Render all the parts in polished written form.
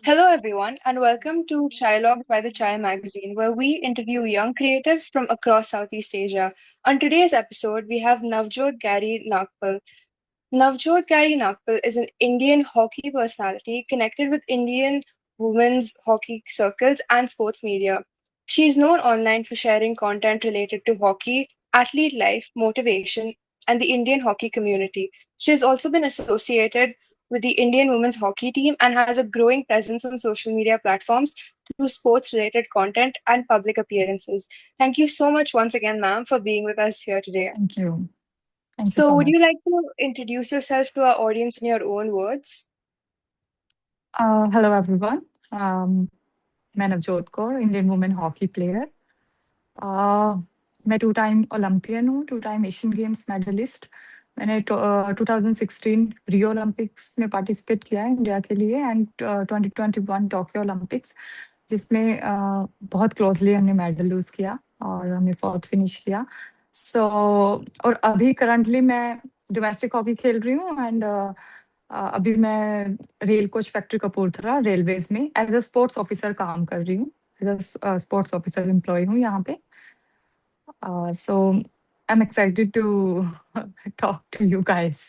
Hello, everyone, and welcome to Dialogue by the Chai magazine, where we interview young creatives from across Southeast Asia. On today's episode, we have Navjot Gary Nagpal. Navjot Gary Nagpal is an Indian hockey personality connected with Indian women's hockey circles and sports media. She is known online for sharing content related to hockey, athlete life, motivation, and the Indian hockey community. She has also been associated with the Indian women's hockey team and has a growing presence on social media platforms through sports related content and public appearances. Thank you so much once again, ma'am, for being with us here today. Thank you. Thank you So, so would you much. like to introduce yourself to our audience in your own words? Hello, everyone. मैं Navjot Kaur, Indian women hockey player. मैं two time Olympian हूँ, two time Asian games medallist. मैंने 2016 Rio Olympics में participate किया है India के लिए and 2021 Tokyo Olympics, जिसमें बहुत क्लोजली हमने मेडल लूज किया और हमने फोर्थ फिनिश किया। और अभी करंटली मैं डोमेस्टिक हॉकी खेल रही हूँ एंड अभी मैं rail coach factory Kapurthala railways में एज अ स्पोर्ट्स ऑफिसर काम कर रही हूँ। As a sports officer employ हूँ यहाँ पे। So I am excited to talk to you guys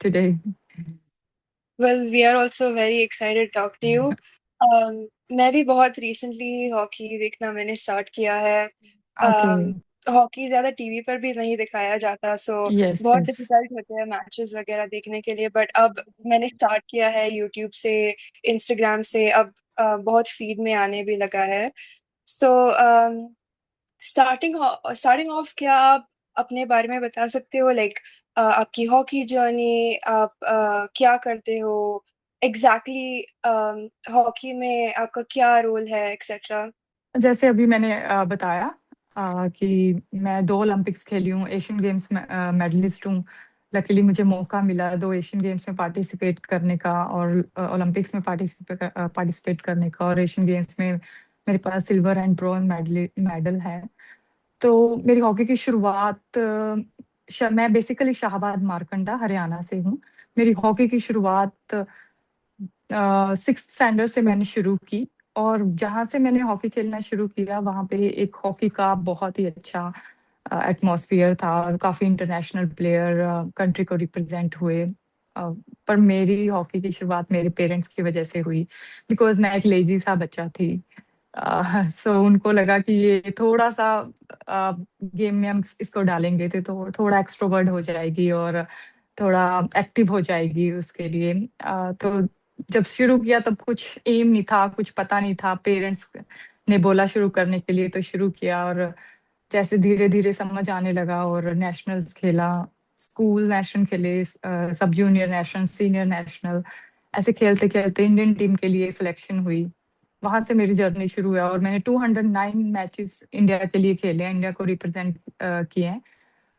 today. Well, we are also very excited to talk to you. मैं भी बहुत रिसेंटली हॉकी देखना मैंने स्टार्ट किया है। ओके। हॉकी ज़्यादा टीवी पर भी नहीं दिखाया जाता, सो यस बहुत यस। डिफिकल्ट होते हैं मैचेस वगैरह देखने के लिए। बट अब मैंने स्टार्ट किया है यूट्यूब से, इंस्टाग्राम से, अब बहुत फीड में आने भी लगा है। सो स्टार्टिंग स्टार्टिंग ऑफ, क्या आप अपने बारे में बता सकते हो, लाइक आपकी हॉकी जर्नी, आप क्या करते हो एग्जैक्टली, हॉकी में आपका क्या रोल है, एक्सेट्रा। जैसे अभी मैंने बताया कि मैं 2 ओलंपिक्स खेली हूँ, एशियन गेम्स में मेडलिस्ट हूँ। लकीली मुझे मौका मिला 2 एशियन गेम्स में पार्टिसिपेट करने का और ओलंपिक्स में पार्टिसिपेट करने का, और एशियन गेम्स में मेरे पास सिल्वर एंड ब्रोंज मेडल है। तो मेरी हॉकी की शुरुआत मैं बेसिकली शाहबाद मारकंडा हरियाणा से हूँ। मेरी हॉकी की शुरुआत 6th स्टैंडर्ड से मैंने शुरू की, और जहाँ से मैंने हॉकी खेलना शुरू किया वहाँ पे एक हॉकी का बहुत ही अच्छा एटमॉस्फेयर था और काफी इंटरनेशनल प्लेयर कंट्री को रिप्रेजेंट हुए। पर मेरी हॉकी की शुरुआत मेरे पेरेंट्स की वजह से हुई, बिकॉज मैं एक लेजी सा बच्चा थी। सो उनको लगा कि ये थोड़ा सा गेम में हम इसको डालेंगे तो थोड़ा एक्सट्रोवर्ट हो जाएगी और थोड़ा एक्टिव हो जाएगी उसके लिए। तो जब शुरू किया तब कुछ एम नहीं था, कुछ पता नहीं था। पेरेंट्स ने बोला शुरू करने के लिए तो शुरू किया, और जैसे धीरे धीरे समझ आने लगा और नेशनल्स खेला, स्कूल नेशनल खेले, सब जूनियर नेशनल, सीनियर नेशनल, ऐसे खेलते खेलते इंडियन टीम के लिए सिलेक्शन हुई। वहां से मेरी जर्नी शुरू हुआ और मैंने 209 मैचेस इंडिया के लिए खेले हैं, इंडिया को रिप्रेजेंट किए हैं।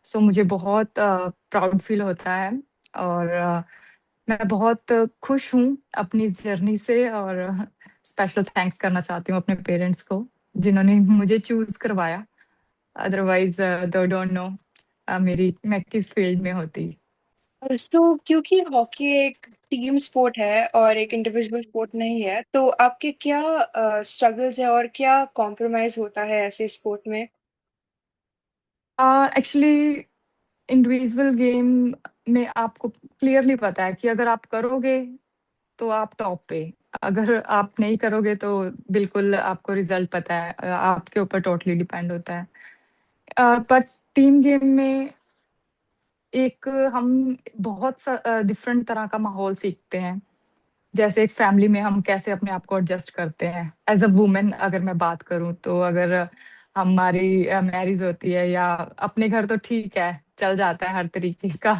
सो मुझे बहुत प्राउड फील होता है, और मैं बहुत खुश हूँ अपनी जर्नी से, और स्पेशल थैंक्स करना चाहती हूँ अपने पेरेंट्स को जिन्होंने मुझे चूज करवाया। अदरवाइज दो डोंट नो मेरी मैं किस फील्ड में होती। सो क्योंकि हॉकी एक टीम स्पोर्ट है और एक इंडिविजुअल स्पोर्ट नहीं है, तो आपके क्या स्ट्रगल्स है और क्या कॉम्प्रोमाइज होता है ऐसे स्पोर्ट में। एक्चुअली इंडिविजुअल गेम में आपको क्लियरली पता है कि अगर आप करोगे तो आप टॉप पे, अगर आप नहीं करोगे तो बिल्कुल आपको रिजल्ट पता है, आपके ऊपर टोटली डिपेंड होता है। बट टीम गेम में एक हम बहुत डिफरेंट तरह का माहौल सीखते हैं। जैसे एक फैमिली में हम कैसे अपने आप को एडजस्ट करते हैं एज अ वुमेन, अगर मैं बात करूं तो अगर हमारी मैरिज होती है या अपने घर तो ठीक है, चल जाता है हर तरीके का।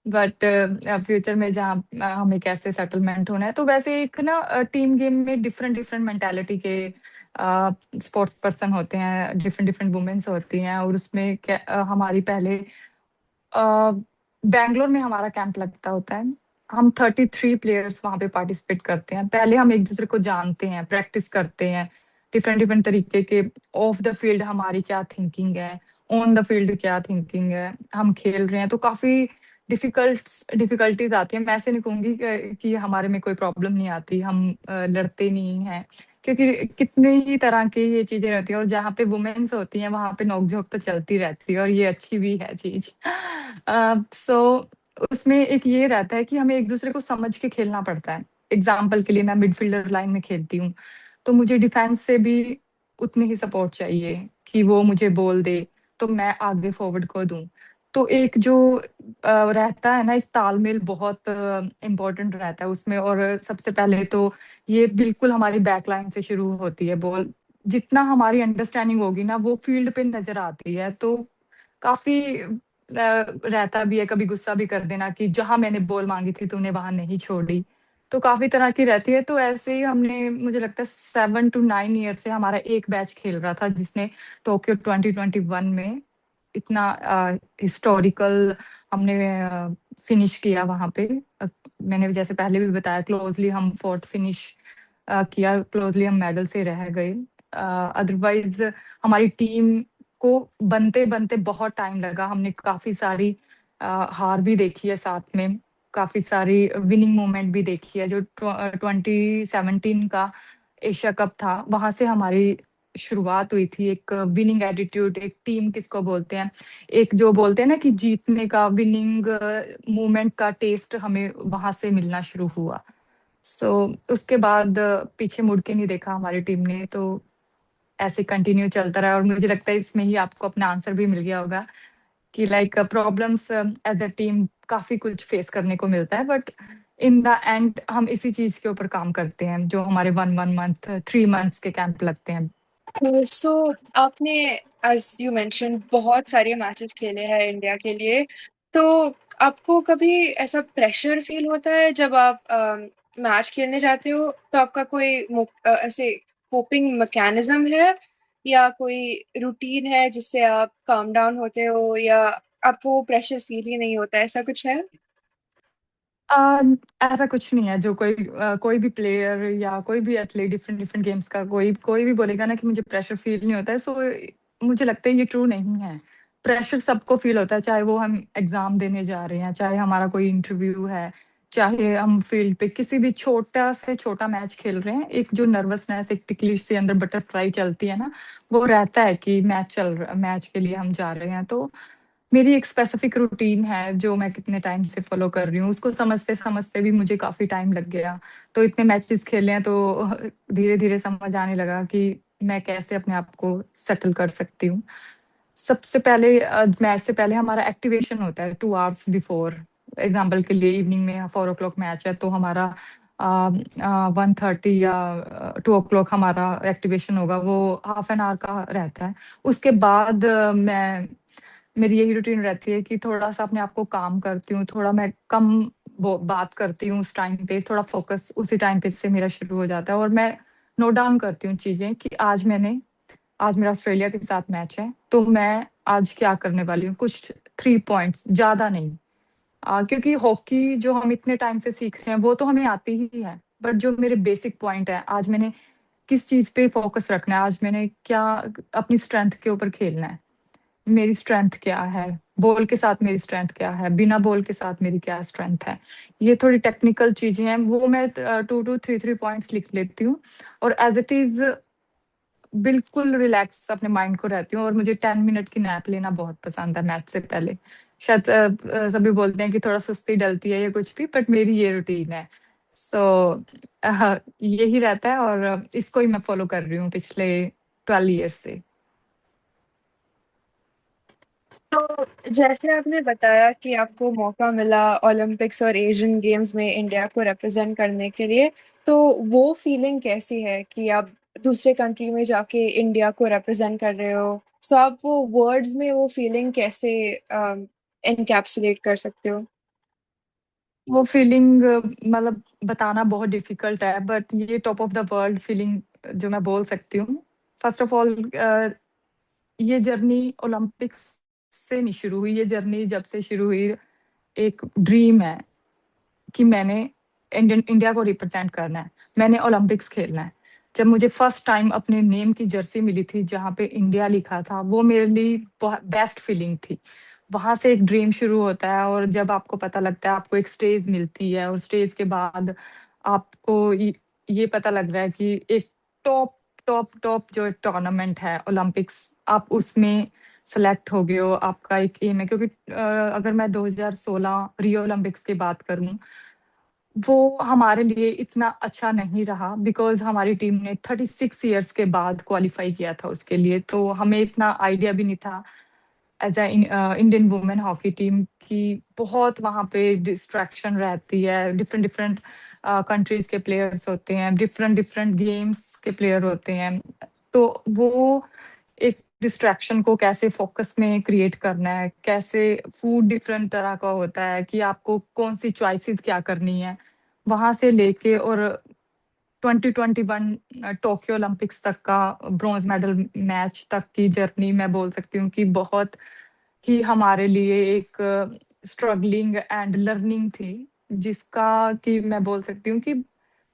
बट फ्यूचर में जहाँ हमें कैसे सेटलमेंट होना है, तो वैसे एक ना टीम गेम में डिफरेंट डिफरेंट मेंटालिटी के स्पोर्ट्स पर्सन होते हैं, डिफरेंट डिफरेंट वुमेन्स होती हैं, और उसमें हमारी पहले बैंगलोर में हमारा कैंप लगता होता है। हम 33 प्लेयर्स वहां पे पार्टिसिपेट करते हैं। पहले हम एक दूसरे को जानते हैं, प्रैक्टिस करते हैं, डिफरेंट डिफरेंट तरीके के। ऑफ द फील्ड हमारी क्या थिंकिंग है, ऑन द फील्ड क्या थिंकिंग है, हम खेल रहे हैं तो काफी डिफिकल्टीज आती है। मैं ऐसे नहीं कहूंगी कि हमारे में कोई प्रॉब्लम नहीं आती, हम लड़ते नहीं हैं, क्योंकि कितने ही तरह की ये चीजें रहती है, और जहाँ पे वुमेन्स होती हैं वहां पे नोकझोंक तो चलती रहती है, और ये अच्छी भी है चीज। सो उसमें एक ये रहता है कि हमें एक दूसरे को समझ के खेलना पड़ता है। एग्जाम्पल के लिए मैं मिडफील्डर लाइन में खेलती हूँ, तो मुझे डिफेंस से भी उतनी ही सपोर्ट चाहिए कि वो मुझे बोल दे तो मैं आगे फॉरवर्ड को दूं। तो एक जो रहता है ना, एक तालमेल बहुत इम्पोर्टेंट रहता है उसमें। और सबसे पहले तो ये बिल्कुल हमारी बैकलाइन से शुरू होती है बॉल। जितना हमारी अंडरस्टैंडिंग होगी ना, वो फील्ड पे नजर आती है। तो काफी रहता भी है, कभी गुस्सा भी कर देना कि जहां मैंने बॉल मांगी थी तूने वहां नहीं छोड़ी। तो काफी तरह की रहती है। तो ऐसे ही हमने, मुझे लगता है 7 to 9 ईयर से हमारा एक बैच खेल रहा था, जिसने टोक्यो 2021 में इतना हिस्टोरिकल हमने फिनिश किया वहां पे। मैंने जैसे पहले भी बताया, क्लोजली हम फोर्थ फिनिश किया, क्लोजली हम मेडल से रह गए। अदरवाइज हमारी टीम को बनते बनते बहुत टाइम लगा। हमने काफी सारी हार भी देखी है साथ में, काफी सारी विनिंग मोमेंट भी देखी है। जो 2017 का एशिया कप था, वहां से हमारी शुरुआत हुई थी। एक विनिंग एटीट्यूड, एक टीम किसको बोलते हैं, एक जो बोलते हैं ना कि जीतने का, विनिंग मूवमेंट का टेस्ट हमें वहां से मिलना शुरू हुआ। सो उसके बाद पीछे मुड़ के नहीं देखा हमारी टीम ने। तो ऐसे कंटिन्यू चलता रहा, और मुझे लगता है इसमें ही आपको अपना आंसर भी मिल गया होगा कि like problems as a team काफी कुछ फेस करने को मिलता है, बट इन द एंड हम इसी चीज के ऊपर काम करते हैं, जो हमारे 1 मंथ 3 मंथ्स के कैंप लगते हैं। सो आपने, एज यू मेंशन, बहुत सारे मैचेस खेले हैं इंडिया के लिए। तो आपको कभी ऐसा प्रेशर फील होता है जब आप मैच खेलने जाते हो? तो आपका कोई ऐसे कोपिंग मैकेनिज्म है, या कोई रूटीन है जिससे आप काम डाउन होते हो, या आपको प्रेशर फील ही नहीं होता? ऐसा कुछ है? आ, ऐसा कुछ नहीं है। जो कोई भी प्लेयर या कोई भी एथलीट डिफरेंट डिफरेंट गेम्स का, कोई कोई भी बोलेगा ना कि मुझे प्रेशर फील नहीं होता है, सो मुझे लगता है ये ट्रू नहीं है। प्रेशर सबको फील होता है, चाहे वो हम एग्जाम देने जा रहे हैं, चाहे हमारा कोई इंटरव्यू है, चाहे हम फील्ड पे किसी भी छोटा से छोटा मैच खेल रहे हैं। एक जो नर्वसनेस, एक टिकलिश से अंदर बटरफ्लाई चलती है ना, वो रहता है कि मैच के लिए हम जा रहे हैं। तो मेरी एक स्पेसिफिक रूटीन है जो मैं कितने टाइम से फॉलो कर रही हूँ, उसको समझते समझते भी मुझे काफी टाइम लग गया। तो इतने मैचेस खेले हैं, तो धीरे धीरे समझ आने लगा कि मैं कैसे अपने आप को सेटल कर सकती हूँ। सबसे पहले मैच से पहले हमारा एक्टिवेशन होता है 2 आवर्स बिफोर। एग्जाम्पल के लिए इवनिंग में 4 o'clock मैच है, तो हमारा 1:30 या 2 o'clock हमारा एक्टिवेशन होगा, वो ½ an hour का रहता है। उसके बाद मेरी यही रूटीन रहती है कि थोड़ा सा अपने आप को काम करती हूँ, थोड़ा मैं कम वो बात करती हूँ उस टाइम पे, थोड़ा फोकस उसी टाइम पे से मेरा शुरू हो जाता है। और मैं नोट डाउन करती हूँ चीजें कि आज मेरा ऑस्ट्रेलिया के साथ मैच है, तो मैं आज क्या करने वाली हूँ। कुछ 3 पॉइंट्स, ज्यादा नहीं। क्योंकि हॉकी जो हम इतने टाइम से सीख रहे हैं वो तो हमें आती ही है, बट जो मेरे बेसिक पॉइंट है, आज मैंने किस चीज पे फोकस रखना है, आज मैंने क्या अपनी स्ट्रेंथ के ऊपर खेलना है। मेरी स्ट्रेंथ क्या है, बॉल के साथ मेरी स्ट्रेंथ क्या है, बिना बॉल के साथ मेरी क्या स्ट्रेंथ है। ये थोड़ी टेक्निकल चीजें हैं, वो मैं 2 to 3 पॉइंट्स लिख लेती हूँ। और एज इट इज बिल्कुल रिलैक्स अपने माइंड को रहती हूँ। और मुझे 10 मिनट की नैप लेना बहुत पसंद है मैच से पहले। शायद सभी बोलते हैं कि थोड़ा सुस्ती डलती है या कुछ भी, बट मेरी ये रूटीन है। सो यही रहता है, और इसको ही मैं फॉलो कर रही हूँ पिछले 12 ईयर्स से। तो जैसे आपने बताया कि आपको मौका मिला ओलंपिक्स और एशियन गेम्स में इंडिया को रिप्रेजेंट करने के लिए, तो वो फीलिंग कैसी है कि आप दूसरे कंट्री में जाके इंडिया को रिप्रेजेंट कर रहे हो? सो आप वो वर्ड्स में वो फीलिंग कैसे एनकैप्सुलेट कर सकते हो? वो फीलिंग मतलब बताना बहुत डिफिकल्ट है, बट ये top of the world feeling जो मैं बोल सकती हूँ। फर्स्ट ऑफ ऑल, ये जर्नी ओलंपिक्स से नहीं शुरू हुई। ये जर्नी जब से शुरू हुई, एक ड्रीम है कि मैंने इंडिया को रिप्रेजेंट करना है, मैंने ओलंपिक्स खेलना है। जब मुझे फर्स्ट टाइम अपने नेम की जर्सी मिली थी जहाँ पे इंडिया लिखा था, वो मेरे लिए बेस्ट फीलिंग थी। वहां से एक ड्रीम शुरू होता है, और जब आपको पता लगता है, आपको एक स्टेज मिलती है, और स्टेज के बाद आपको ये पता लग रहा है कि एक टॉप टॉप टॉप जो एक टूर्नामेंट है ओलंपिक्स, आप उसमें सेलेक्ट हो गए हो, आपका एक एम है। क्योंकि अगर मैं 2016 रियो ओलंपिक्स की बात करूं, वो हमारे लिए इतना अच्छा नहीं रहा, बिकॉज हमारी टीम ने 36 इयर्स के बाद क्वालिफाई किया था उसके लिए, तो हमें इतना आइडिया भी नहीं था as a Indian women hockey team की। बहुत वहाँ पे डिस्ट्रैक्शन रहती है, डिफरेंट डिफरेंट कंट्रीज के प्लेयर्स होते हैं, डिफरेंट डिफरेंट गेम्स के प्लेयर होते हैं। तो वो एक डिस्ट्रैक्शन को कैसे फोकस में क्रिएट करना है, कैसे फूड डिफरेंट तरह का होता है कि आपको कौन सी चॉइसेस क्या करनी है, वहां से लेके और 2021 टोक्यो ओलंपिक्स तक का ब्रॉन्ज मेडल मैच तक की जर्नी, मैं बोल सकती हूँ कि बहुत ही हमारे लिए एक स्ट्रगलिंग एंड लर्निंग थी, जिसका कि मैं बोल सकती हूँ कि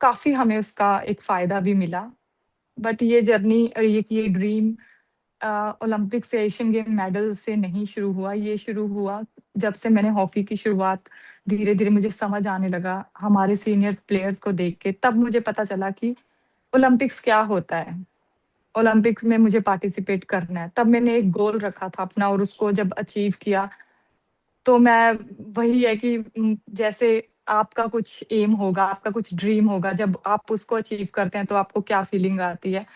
काफी हमें उसका एक फायदा भी मिला। बट ये जर्नी और ये ड्रीम ओलंपिक से, एशियन गेम मेडल से नहीं शुरू हुआ। ये शुरू हुआ जब से मैंने हॉकी की शुरुआत, धीरे धीरे मुझे समझ आने लगा हमारे सीनियर प्लेयर्स को देख के, तब मुझे पता चला कि ओलंपिक्स क्या होता है, ओलंपिक्स में मुझे पार्टिसिपेट करना है। तब मैंने एक गोल रखा था अपना, और उसको जब अचीव किया, तो मैं, वही है कि जैसे आपका कुछ एम होगा, आपका कुछ ड्रीम होगा, जब आप उसको अचीव करते हैं तो आपको क्या फीलिंग आती है।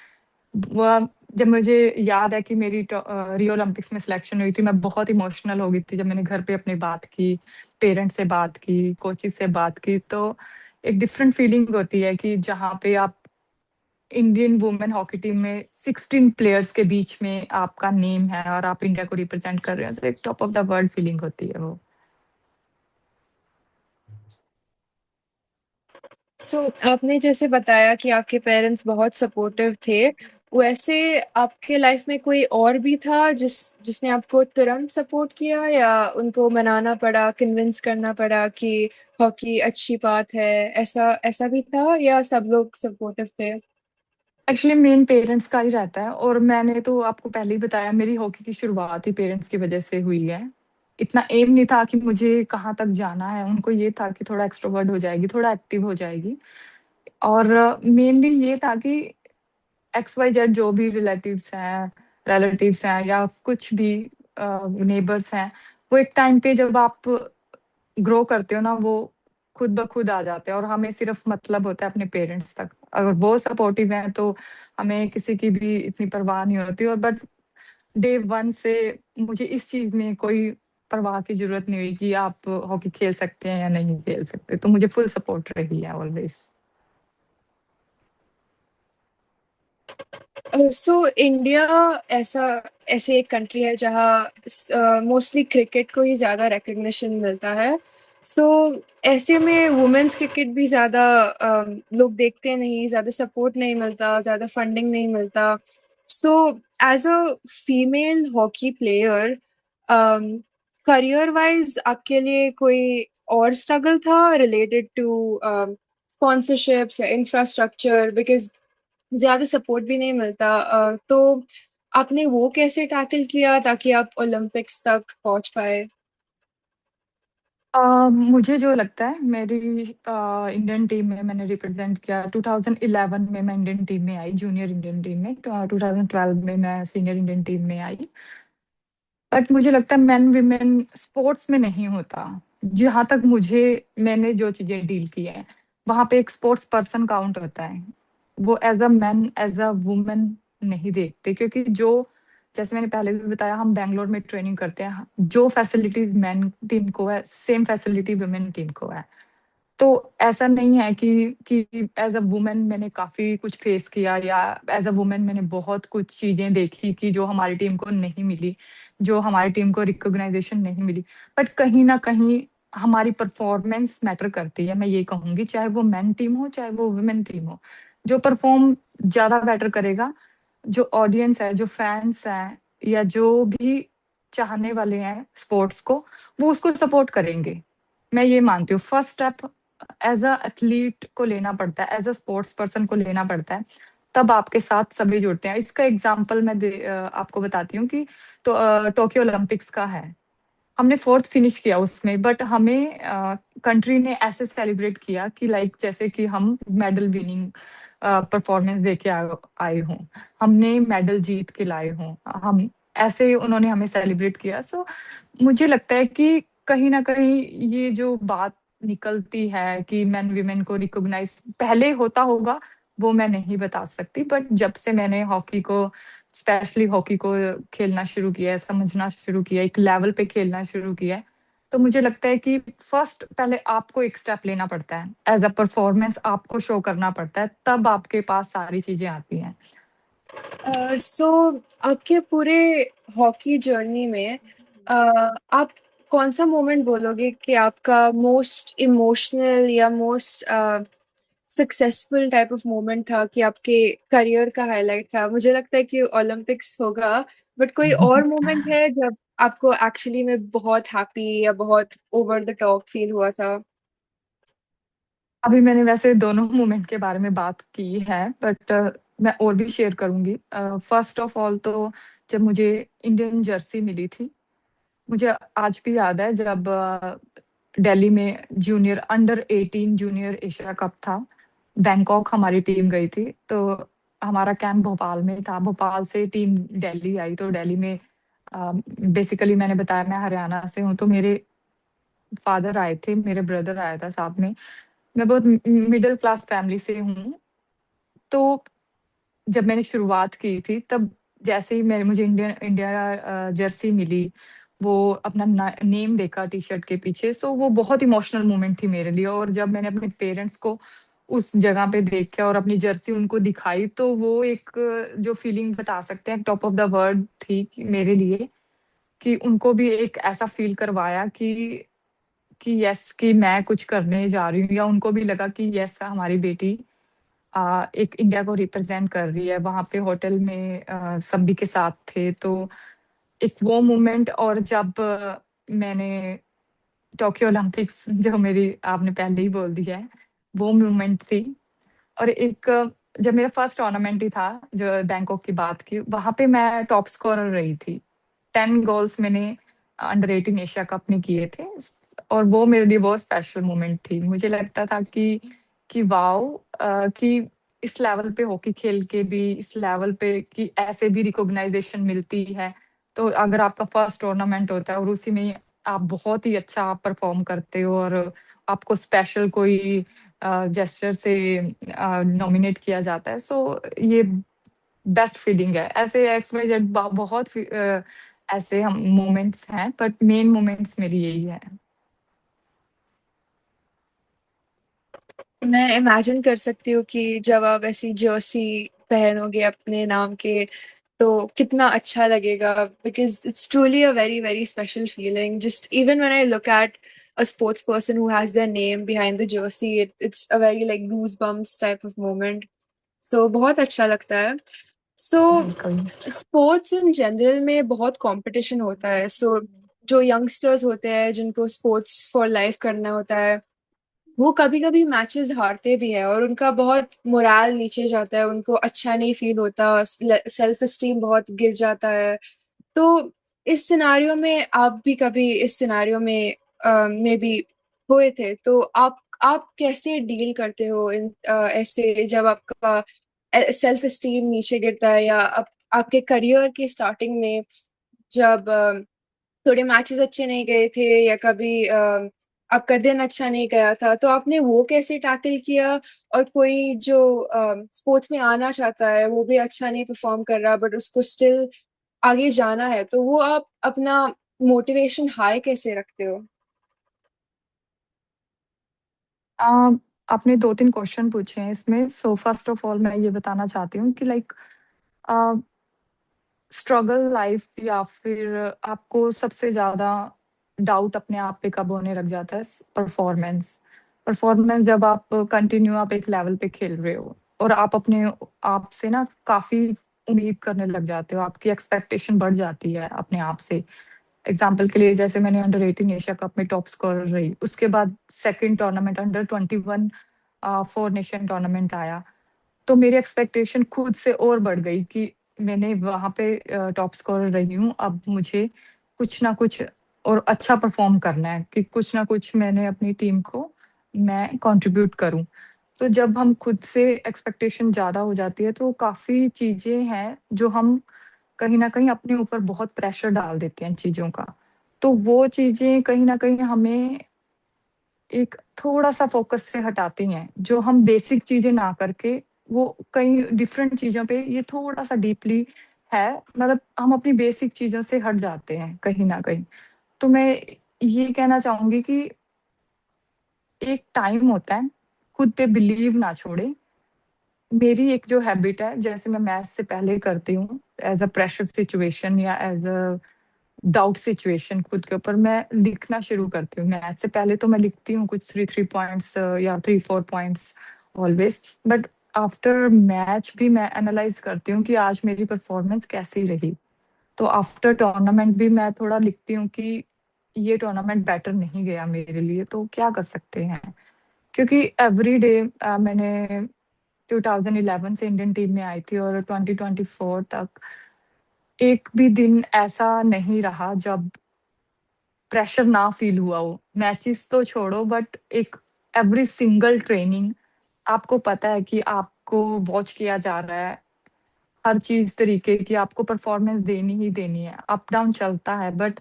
वह जब मुझे याद है कि मेरी रियो ओलंपिक्स में सिलेक्शन हुई थी, मैं बहुत इमोशनल हो गई थी। जब मैंने घर पे अपनी बात की, पेरेंट्स से बात की, कोचेस से बात की, तो एक डिफरेंट फीलिंग होती है कि जहाँ पे आप इंडियन वुमेन हॉकी टीम में 16 प्लेयर्स के बीच में आपका नेम है और आप इंडिया को रिप्रेजेंट कर रहे हैं, तो एक top of the world feeling होती है वो। सो आपने जैसे बताया कि आपके पेरेंट्स बहुत सपोर्टिव थे, वैसे आपके लाइफ में कोई और भी था जिसने आपको तुरंत सपोर्ट किया, या उनको मनाना पड़ा, कन्विंस करना पड़ा कि हॉकी अच्छी बात है, ऐसा ऐसा भी था, या सब लोग सपोर्टिव थे? एक्चुअली मेन पेरेंट्स का ही रहता है, और मैंने तो आपको पहले ही बताया, मेरी हॉकी की शुरुआत ही पेरेंट्स की वजह से हुई है। इतना एम नहीं था कि मुझे कहाँ तक जाना है, उनको ये था कि थोड़ा एक्सट्रोवर्ट हो जाएगी, थोड़ा एक्टिव हो जाएगी। और मेनली ये था कि XYZ जो भी रिलेटिव्स हैं या कुछ भी नेबर्स हैं, वो एक टाइम पे जब आप ग्रो करते हो ना, वो खुद ब खुद आ जाते हैं, और हमें सिर्फ मतलब होता है अपने पेरेंट्स तक। अगर वो सपोर्टिव हैं तो हमें किसी की भी इतनी परवाह नहीं होती। और बट डे वन से मुझे इस चीज में कोई परवाह की जरूरत नहीं हुई कि आप हॉकी खेल सकते हैं या नहीं खेल सकते, तो मुझे फुल सपोर्ट रही है ऑलवेज। सो इंडिया ऐसा ऐसे एक कंट्री है जहाँ मोस्टली क्रिकेट को ही ज़्यादा रिकग्निशन मिलता है। सो ऐसे में वुमेन्स क्रिकेट भी ज़्यादा लोग देखते नहीं, ज़्यादा सपोर्ट नहीं मिलता, ज़्यादा फंडिंग नहीं मिलता। So as a female hockey player, career wise आपके लिए कोई और स्ट्रगल था रिलेटेड टू स्पॉन्सरशिप्स या इंफ्रास्ट्रक्चर? बिकॉज ज़्यादा सपोर्ट भी नहीं मिलता। तो आपने वो कैसे टैकल किया ताकि आप ओलंपिक्स तक पहुंच पाए? मुझे जो लगता है, मेरी इंडियन टीम में मैंने रिप्रेजेंट किया। 2011 में मैं इंडियन टीम में आई, जूनियर इंडियन टीम में। 2012 में मैं सीनियर इंडियन टीम में आई। बट मुझे लगता है मेन विमेन स्पोर्ट्स में नहीं होता। जहाँ तक मुझे, मैंने जो चीजें डील की है, वहां पे एक स्पोर्ट्स पर्सन काउंट होता है। वो as a man, as a woman नहीं देखते, क्योंकि जो, जैसे मैंने पहले भी बताया, हम बैंगलोर में ट्रेनिंग करते हैं, जो फैसिलिटीज मेन टीम को है, सेम फैसिलिटी वुमेन टीम को है। तो ऐसा नहीं है कि एज अ वुमेन मैंने काफी कुछ फेस किया, या एज अ वुमेन मैंने बहुत कुछ चीजें देखी कि जो हमारी टीम को नहीं मिली, जो हमारी टीम को रिकॉग्नाइजेशन नहीं मिली। बट कहीं ना कहीं हमारी परफॉर्मेंस मैटर करती है, मैं ये कहूंगी, चाहे वो मेन टीम हो चाहे वो वुमेन टीम हो। जो परफॉर्म ज्यादा बेटर करेगा, जो ऑडियंस है, जो फैंस हैं, या जो भी चाहने वाले हैं स्पोर्ट्स को, वो उसको सपोर्ट करेंगे। मैं ये मानती हूँ first step as a athlete को लेना पड़ता है, एज अ स्पोर्ट्स पर्सन को लेना पड़ता है, तब आपके साथ सभी जुड़ते हैं। इसका एग्जाम्पल मैं आपको बताती हूँ कि टोक्यो ओलंपिक्स का है। हमने फोर्थ फिनिश किया उसमें, बट हमें कंट्री ने ऐसे सेलिब्रेट किया कि लाइक जैसे कि हम मेडल विनिंग परफॉर्मेंस दे के आए हों, हमने मेडल जीत के लाए हों, हम ऐसे उन्होंने हमें सेलिब्रेट किया। सो मुझे लगता है कि कहीं ना कहीं ये जो बात निकलती है कि मैन वीमेन को रिकॉग्नाइज पहले होता होगा, वो मैं नहीं बता सकती, बट जब से मैंने हॉकी को, स्पेशली हॉकी को खेलना शुरू किया है, समझना शुरू किया, एक लेवल पे खेलना शुरू किया है, तो मुझे लगता है कि फर्स्ट पहले आपको एक स्टेप लेना पड़ता है, एज अ परफॉर्मेंस आपको शो करना पड़ता है, तब आपके पास सारी चीजें आती हैं। सो आपके पूरे हॉकी जर्नी में आप कौन सा मोमेंट बोलोगे कि आपका मोस्ट इमोशनल या most successful type of moment था, कि आपके करियर का हाईलाइट था? मुझे लगता है कि ओलंपिक्स होगा, बट कोई और मोमेंट है जब आपको एक्चुअली में बहुत हैप्पी या बहुत ओवर द टॉप फील हुआ था? अभी मैंने वैसे दोनों मोमेंट के बारे में बात की है, बट मैं और भी शेयर करूंगी। फर्स्ट ऑफ ऑल तो जब मुझे इंडियन जर्सी मिली थी, मुझे आज भी याद है जब दिल्ली में junior under 18 junior Asia cup था, बैंकॉक हमारी टीम गई थी, तो हमारा कैंप भोपाल में था, भोपाल से टीम दिल्ली आई, तो दिल्ली में बेसिकली मैंने बताया मैं हरियाणा से हूँ, तो मेरे फादर आए थे, मेरे ब्रदर आया था साथ में, मैं बहुत मिडिल क्लास फैमिली से हूँ। तो जब मैंने शुरुआत की थी, तब जैसे ही मैं मुझे इंडिया इंडिया जर्सी मिली, वो अपना नेम देखा टी शर्ट के पीछे, सो वो बहुत इमोशनल मोमेंट थी मेरे लिए। और जब मैंने अपने पेरेंट्स को उस जगह पे देखा और अपनी जर्सी उनको दिखाई, तो वो एक जो फीलिंग बता सकते हैं, टॉप ऑफ द वर्ल्ड थी मेरे लिए, कि उनको भी एक ऐसा फील करवाया कि यस, कि मैं कुछ करने जा रही हूँ, या उनको भी लगा कि यस हमारी बेटी एक इंडिया को रिप्रेजेंट कर रही है। वहां पे होटल में सभी के साथ थे, तो एक वो मोमेंट। और जब मैंने टोक्यो ओलंपिक्स जो मेरी आपने पहले ही बोल दिया है, वो मोमेंट थी। और एक जब मेरा फर्स्ट टूर्नामेंट ही था, जो बैंकॉक की बात की, वहां पे मैं टॉप स्कोरर रही थी। 10 गोल्स मैंने अंडर 18 एशिया कप में किए थे, और वो मेरे लिए बहुत स्पेशल मोमेंट थी। मुझे लगता था कि वाओ, कि इस लेवल पे हॉकी खेल के भी, इस लेवल पे कि ऐसे भी रिकॉग्नाइजेशन मिलती है। तो अगर आपका फर्स्ट टूर्नामेंट होता है और उसी में आप बहुत ही अच्छा परफॉर्म करते हो, और आपको स्पेशल कोई जेस्चर से नॉमिनेट किया जाता है, सो ये बेस्ट फीलिंग है। ऐसे XYZ बहुत ऐसे हम मोमेंट्स हैं, बट मेन मोमेंट्स मेरी यही है। मैं इमेजिन कर सकती हूँ कि जब आप ऐसी जर्सी पहनोगे अपने नाम के, तो कितना अच्छा लगेगा, because it's truly a very very special feeling. Just even when I look at a sports person who has their name behind the jersey, it's a very like goosebumps type of moment. So बहुत अच्छा लगता है। So बिल्कुल। Sports in general में बहुत competition होता है। So जो यंगस्टर्स होते हैं जिनको स्पोर्ट्स फॉर लाइफ करना होता है, वो कभी कभी मैचेस हारते भी है और उनका बहुत मोराल नीचे जाता है, उनको अच्छा नहीं फील होता, सेल्फ एस्टीम बहुत गिर जाता है। तो इस सिनारियो में आप भी कभी इस सिनारियो में में भी हुए थे, तो आप कैसे डील करते हो इन ऐसे जब आपका सेल्फ एस्टीम नीचे गिरता है, या आपके करियर की स्टार्टिंग में जब थोड़े मैचेस अच्छे नहीं गए थे, या कभी आपका दिन अच्छा नहीं गया था, तो आपने वो कैसे टैकल किया? और कोई जो स्पोर्ट्स में आना चाहता है, वो भी अच्छा नहीं परफॉर्म कर रहा, बट उसको स्टिल आगे जाना है, तो वो आप अपना मोटिवेशन हाई कैसे रखते हो? आ, आपने 2-3 क्वेश्चन पूछे हैं इसमें, सो फर्स्ट ऑफ ऑल मैं ये बताना चाहती हूँ कि लाइक स्ट्रगल लाइफ, या फिर आपको सबसे ज्यादा डाउट अपने आप पे कब होने लग जाता है? परफॉर्मेंस। परफॉर्मेंस जब आप कंटिन्यू आप एक लेवल पे खेल रहे हो, और आप अपने आप से ना काफी उम्मीद करने लग जाते हो, आपकी एक्सपेक्टेशन बढ़ जाती है अपने आप से। एग्जाम्पल के लिए, जैसे मैंने अंडर 18 एशिया कप में टॉप स्कोरर रही, उसके बाद second tournament under 21 for nation tournament आया, तो मेरी एक्सपेक्टेशन खुद से और बढ़ गई, कि मैंने वहां पे टॉप स्कोरर रही हूँ, अब मुझे कुछ ना कुछ और अच्छा परफॉर्म करना है कि कुछ ना कुछ मैंने अपनी टीम को मैं कंट्रीब्यूट करूं। तो जब हम खुद से एक्सपेक्टेशन ज्यादा हो जाती है तो काफी चीजें हैं जो हम कहीं ना कहीं अपने ऊपर बहुत प्रेशर डाल देते हैं चीजों का। तो वो चीजें कहीं ना कहीं हमें एक थोड़ा सा फोकस से हटाती हैं, जो हम बेसिक चीजें ना करके वो कई डिफरेंट चीजों पे ये थोड़ा सा डीपली है, मतलब हम अपनी बेसिक चीजों से हट जाते हैं कहीं ना कहीं। तो मैं ये कहना चाहूंगी कि एक टाइम होता है, खुद पे बिलीव ना छोड़े। मेरी एक जो हैबिट है, जैसे मैं मैथ से पहले करती हूँ एज अ प्रेशर सिचुएशन या एज अ डाउट सिचुएशन, खुद के ऊपर मैं लिखना शुरू करती हूँ। मैथ से पहले तो मैं लिखती हूँ कुछ 3 3 पॉइंट्स या 3 4 points always. But after match भी मैं एनालाइज करती हूँ कि आज मेरी परफॉर्मेंस कैसी रही। तो आफ्टर टूर्नामेंट भी मैं थोड़ा लिखती हूँ कि ये टूर्नामेंट बेटर नहीं गया मेरे लिए, तो क्या कर सकते हैं। क्योंकि एवरी डे मैंने 2011 से इंडियन टीम में आई थी और 2024 तक एक भी दिन ऐसा नहीं रहा जब प्रेशर ना फील हुआ हो। मैचेस तो छोड़ो, बट एक एवरी सिंगल ट्रेनिंग आपको पता है कि आपको वॉच किया जा रहा है, हर चीज तरीके की आपको परफॉर्मेंस देनी ही देनी है। अप डाउन चलता है, बट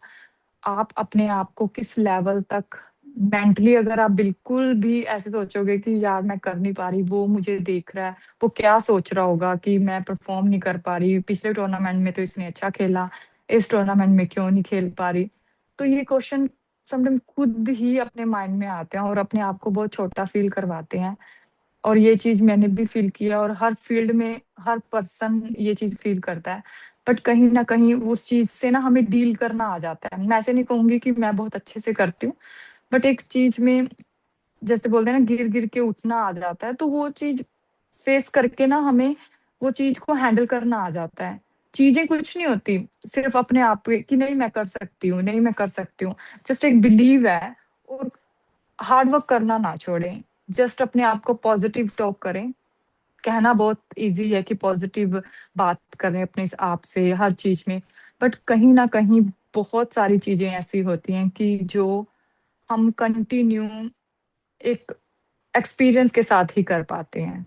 आप अपने आप को किस लेवल तक मेंटली, अगर आप बिल्कुल भी ऐसे सोचोगे कि यार मैं कर नहीं पा रही, वो मुझे देख रहा है, वो क्या सोच रहा होगा कि मैं परफॉर्म नहीं कर पा रही, पिछले टूर्नामेंट में तो इसने अच्छा खेला, इस टूर्नामेंट में क्यों नहीं खेल पा रही। तो ये क्वेश्चन समटाइम खुद ही अपने माइंड में आते हैं और अपने आप को बहुत छोटा फील करवाते हैं। और ये चीज मैंने भी फील किया और हर फील्ड में हर पर्सन ये चीज फील करता है। बट कहीं ना कहीं उस चीज से ना हमें डील करना आ जाता है। मैं ऐसे नहीं कहूंगी कि मैं बहुत अच्छे से करती हूँ, बट एक चीज में जैसे बोलते हैं ना, गिर गिर के उठना आ जाता है, तो वो चीज फेस करके ना हमें वो चीज को हैंडल करना आ जाता है। चीजें कुछ नहीं होती, सिर्फ अपने आप पे कि नहीं मैं कर सकती हूँ, नहीं मैं कर सकती हूँ, जस्ट एक बिलीव है। और हार्ड वर्क करना ना छोड़ें, जस्ट अपने आप को पॉजिटिव टॉक करें। कहना बहुत इजी है कि पॉजिटिव बात करें अपने आप से हर चीज में, बट कहीं ना कहीं बहुत सारी चीजें ऐसी होती हैं कि जो हम कंटिन्यू एक एक्सपीरियंस के साथ ही कर पाते हैं।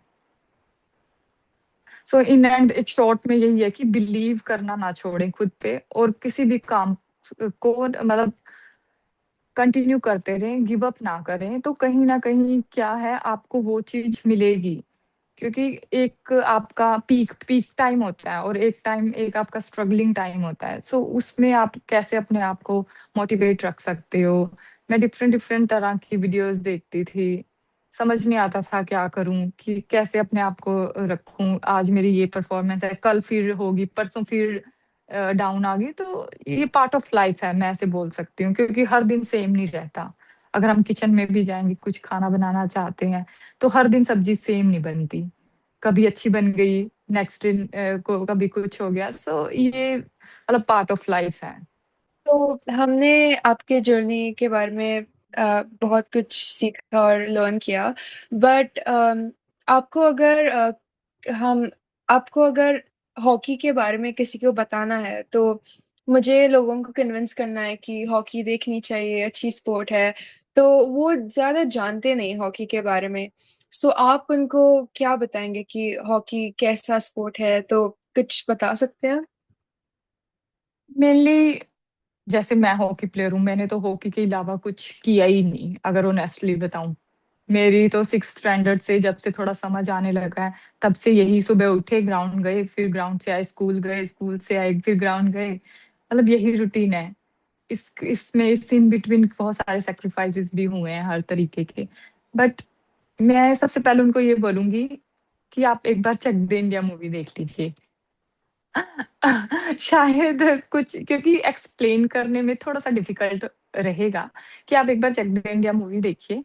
सो इन एंड एक शॉर्ट में यही है कि बिलीव करना ना छोड़ें खुद पे, और किसी भी काम को मतलब कंटिन्यू करते रहें, गिव अप ना करें, तो कहीं ना कहीं क्या है आपको वो चीज मिलेगी। क्योंकि एक आपका पीक पीक टाइम होता है और एक टाइम एक आपका स्ट्रगलिंग टाइम होता है। सो उसमें आप कैसे अपने आप को मोटिवेट रख सकते हो। मैं डिफरेंट डिफरेंट तरह की वीडियोस देखती थी, समझ नहीं आता था क्या करूं, कि कैसे अपने आप को रखूं। आज मेरी ये परफॉर्मेंस है, कल फिर होगी, परसों फिर डाउन आ गई। तो ये पार्ट ऑफ लाइफ है, मैं ऐसे बोल सकती हूँ, क्योंकि हर दिन सेम नहीं रहता। अगर हम किचन में भी जाएंगे, कुछ खाना बनाना चाहते हैं, तो हर दिन सब्जी सेम नहीं बनती। कभी अच्छी बन गई, नेक्स्ट दिन को कभी कुछ हो गया। सो ये मतलब पार्ट ऑफ लाइफ है। तो हमने आपके जर्नी के बारे में बहुत कुछ सीखा और लर्न किया। बट आपको अगर हम आपको अगर हॉकी के बारे में किसी को बताना है, तो मुझे लोगों को कन्विंस करना है कि हॉकी देखनी चाहिए, अच्छी स्पोर्ट है। तो वो ज़्यादा जानते नहीं हॉकी के बारे में। सो आप उनको क्या बताएंगे कि हॉकी कैसा स्पोर्ट है? तो कुछ बता सकते हैं? मेनली जैसे मैं हॉकी प्लेयर हूँ, मैंने तो हॉकी के अलावा कुछ किया ही नहीं, अगर ऑनेस्टली बताऊं। मेरी तो 6th स्टैंडर्ड से, जब से थोड़ा समझ आने लगा है, तब से यही, सुबह उठे ग्राउंड गए, फिर ग्राउंड से आए स्कूल गए, स्कूल से आए फिर ग्राउंड गए, मतलब यही रूटीन है। इसमें इस इन बिटवीन बहुत सारे सेक्रीफाइसेस भी हुए हैं हर तरीके के। बट मैं सबसे पहले उनको ये बोलूंगी कि आप एक बार चक दे इंडिया मूवी देख लीजिए। शायद कुछ, क्योंकि एक्सप्लेन करने में थोड़ा सा डिफिकल्ट रहेगा, कि आप एक बार चक दे इंडिया मूवी देखिए।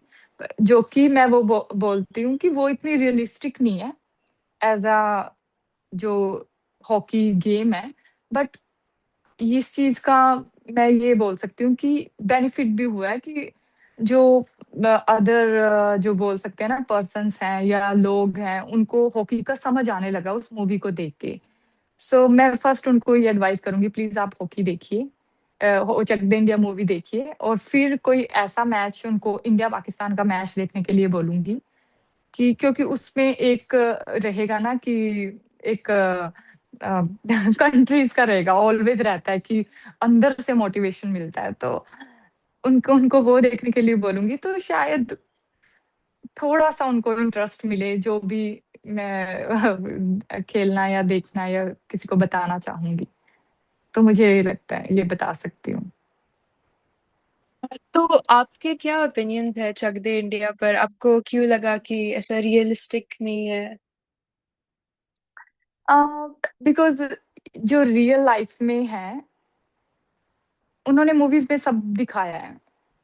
जो कि मैं वो बोलती हूँ कि वो इतनी रियलिस्टिक नहीं है एज अ जो हॉकी गेम है। बट इस चीज का मैं ये बोल सकती हूँ कि बेनिफिट भी हुआ है कि जो अदर जो बोल सकते हैं ना पर्सन्स हैं या लोग हैं, उनको हॉकी का समझ आने लगा उस मूवी को देख के। सो मैं फर्स्ट उनको ये एडवाइस करूंगी, प्लीज आप हॉकी देखिए। हो चक दे इंडिया मूवी देखिए, और फिर कोई ऐसा मैच उनको, इंडिया पाकिस्तान का मैच देखने के लिए बोलूंगी, कि क्योंकि उसमें एक रहेगा ना कि एक कंट्रीज का रहेगा, ऑलवेज रहता है कि अंदर से मोटिवेशन मिलता है, तो उनको उनको वो देखने के लिए बोलूंगी, तो शायद थोड़ा सा उनको इंटरेस्ट मिले, जो भी मैं खेलना या देखना या किसी को बताना चाहूंगी, तो मुझे ये लगता है ये बता सकती हूँ। तो आपके क्या ओपिनियंस है चक दे इंडिया पर? आपको क्यों लगा कि ऐसा रियलिस्टिक नहीं है? बिकॉज जो रियल लाइफ में है, उन्होंने मूवीज में सब दिखाया है,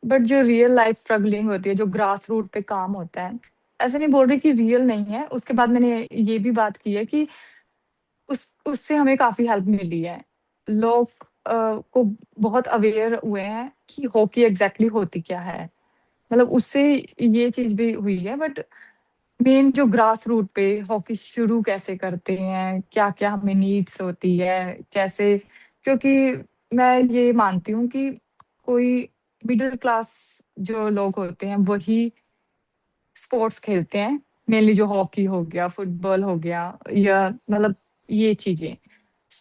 बट जो रियल लाइफ स्ट्रगलिंग होती है, जो ग्रास रूट पे काम होता है, ऐसे नहीं बोल रही कि रियल नहीं है। उसके बाद मैंने ये भी बात की है कि उससे हमें काफी हेल्प मिली है। लोग को बहुत अवेयर हुए हैं कि हॉकी एग्जैक्टली होती क्या है, मतलब उससे ये चीज भी हुई है। बट मेन जो ग्रास रूट पे हॉकी शुरू कैसे करते हैं, क्या क्या हमें नीड्स होती है, कैसे, क्योंकि मैं ये मानती हूँ कि कोई मिडिल क्लास जो लोग होते हैं वही स्पोर्ट्स खेलते हैं, मेनली जो हॉकी हो गया, फुटबॉल हो गया, या मतलब ये चीजें।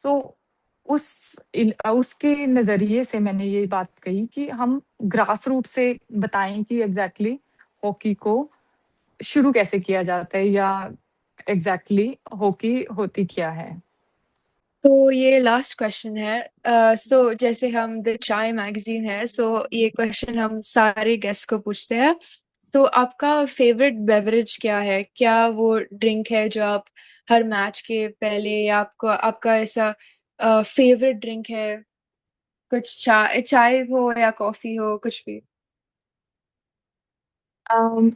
तो उस उसके नजरिए से मैंने ये बात कही कि हम ग्रास रूट से बताएं कि एग्जैक्टली हॉकी को शुरू कैसे किया जाता है, या एग्जैक्टली हॉकी होती क्या है। तो ये लास्ट क्वेश्चन है। सो जैसे हम द चाय मैगजीन है, सो ये क्वेश्चन हम सारे गेस्ट को पूछते हैं। तो आपका फेवरेट बेवरेज क्या है? क्या वो ड्रिंक है जो आप हर मैच के पहले, या आपको आपका ऐसा फेवरेट ड्रिंक है? कुछ चाय चाय हो या कॉफी हो, कुछ भी। अम,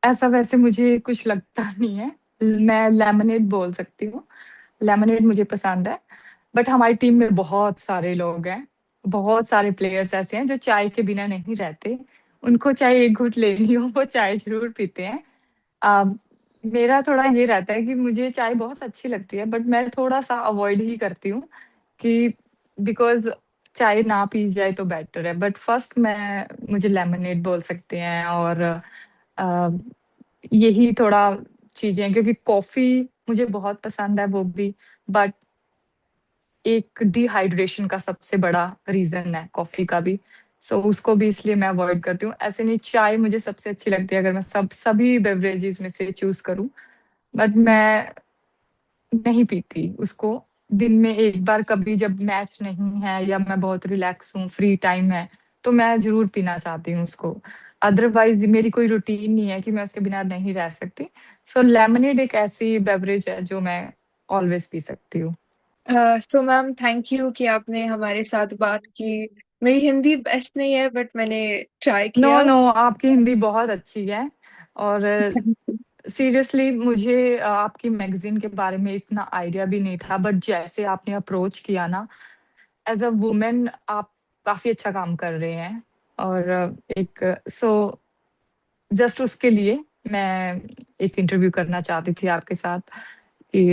ऐसा वैसे मुझे कुछ लगता नहीं है, मैं लेमनेड बोल सकती हूँ। लेमनेड मुझे पसंद है, बट हमारी टीम में बहुत सारे लोग हैं, बहुत सारे प्लेयर्स ऐसे हैं जो चाय के बिना नहीं रहते। उनको चाहे एक घूंट लेनी हो वो चाय जरूर पीते हैं। आ, मेरा थोड़ा ये रहता है कि मुझे चाय बहुत अच्छी लगती है, बट मैं थोड़ा सा अवॉइड ही करती हूँ, कि बिकॉज चाय ना पी जाए तो बेटर है। बट फर्स्ट मैं मुझे लेमनेड बोल सकते हैं, और आ, यही थोड़ा चीजें हैं, क्योंकि कॉफी मुझे बहुत पसंद है वो भी, बट एक डिहाइड्रेशन का सबसे बड़ा रीजन है कॉफी का भी, सो उसको भी इसलिए मैं अवॉइड करती हूँ। ऐसे नहीं, चाय मुझे सबसे अच्छी लगती है अगर मैं सभी बेवरेजेस में से चूज करूँ, बट मैं नहीं पीती उसको। दिन में एक बार कभी जब मैच नहीं है या मैं बहुत रिलैक्स हूँ, फ्री टाइम है, तो मैं जरूर पीना चाहती हूँ उसको। अदरवाइज मेरी कोई रूटीन नहीं है कि मैं उसके बिना नहीं रह सकती। सो लेमनेड एक ऐसी बेवरेज है जो मैं ऑलवेज पी सकती हूँ। सो मैम, थैंक यू कि आपने हमारे साथ बात की। मेरी हिंदी बेस्ट नहीं है, बट मैंने ट्राई नो किया। नो, आपकी हिंदी बहुत अच्छी है। और सीरियसली मुझे आपकी मैगजीन के बारे में इतना आइडिया भी नहीं था, बट जैसे आपने अप्रोच किया ना, एज अ वुमेन आप काफी अच्छा काम कर रहे हैं। और एक सो जस्ट उसके लिए मैं एक इंटरव्यू करना चाहती थी आपके साथ, कि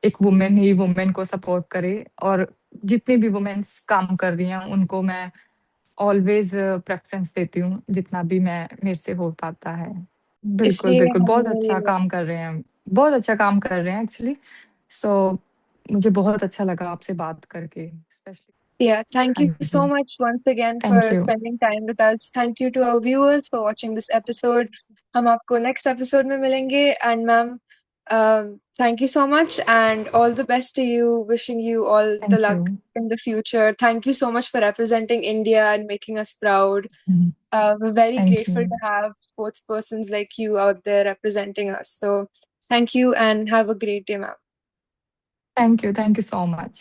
एक वुमेन ही वुमेन को सपोर्ट करे, और जितनी भी वुमेन्स काम कर रही हैं उनको मैं ऑलवेज प्रेफरेंस देती हूँ, जितना भी मैं मेरे से हो पाता है। बिल्कुल इसलिए बिल्कुल, बहुत हमने अच्छा ये काम कर रहे हैं, बहुत अच्छा काम कर रहे हैं एक्चुअली। सो मुझे बहुत अच्छा लगा आपसे बात करके, स्पेशली। Yeah, thank हाँ you so जी, much once again thank for you. spending time with us. Thank you to our viewers for watching this episode. हम आपको next episode में मिलेंगे, and ma'am, thank you so much and all the best to you. Wishing you all the thank you. luck in the future. Thank you so much for representing India and making us proud. We're very thank you. grateful to have sports persons like you out there representing us. So thank you and have a great day, ma'am. Thank you so much.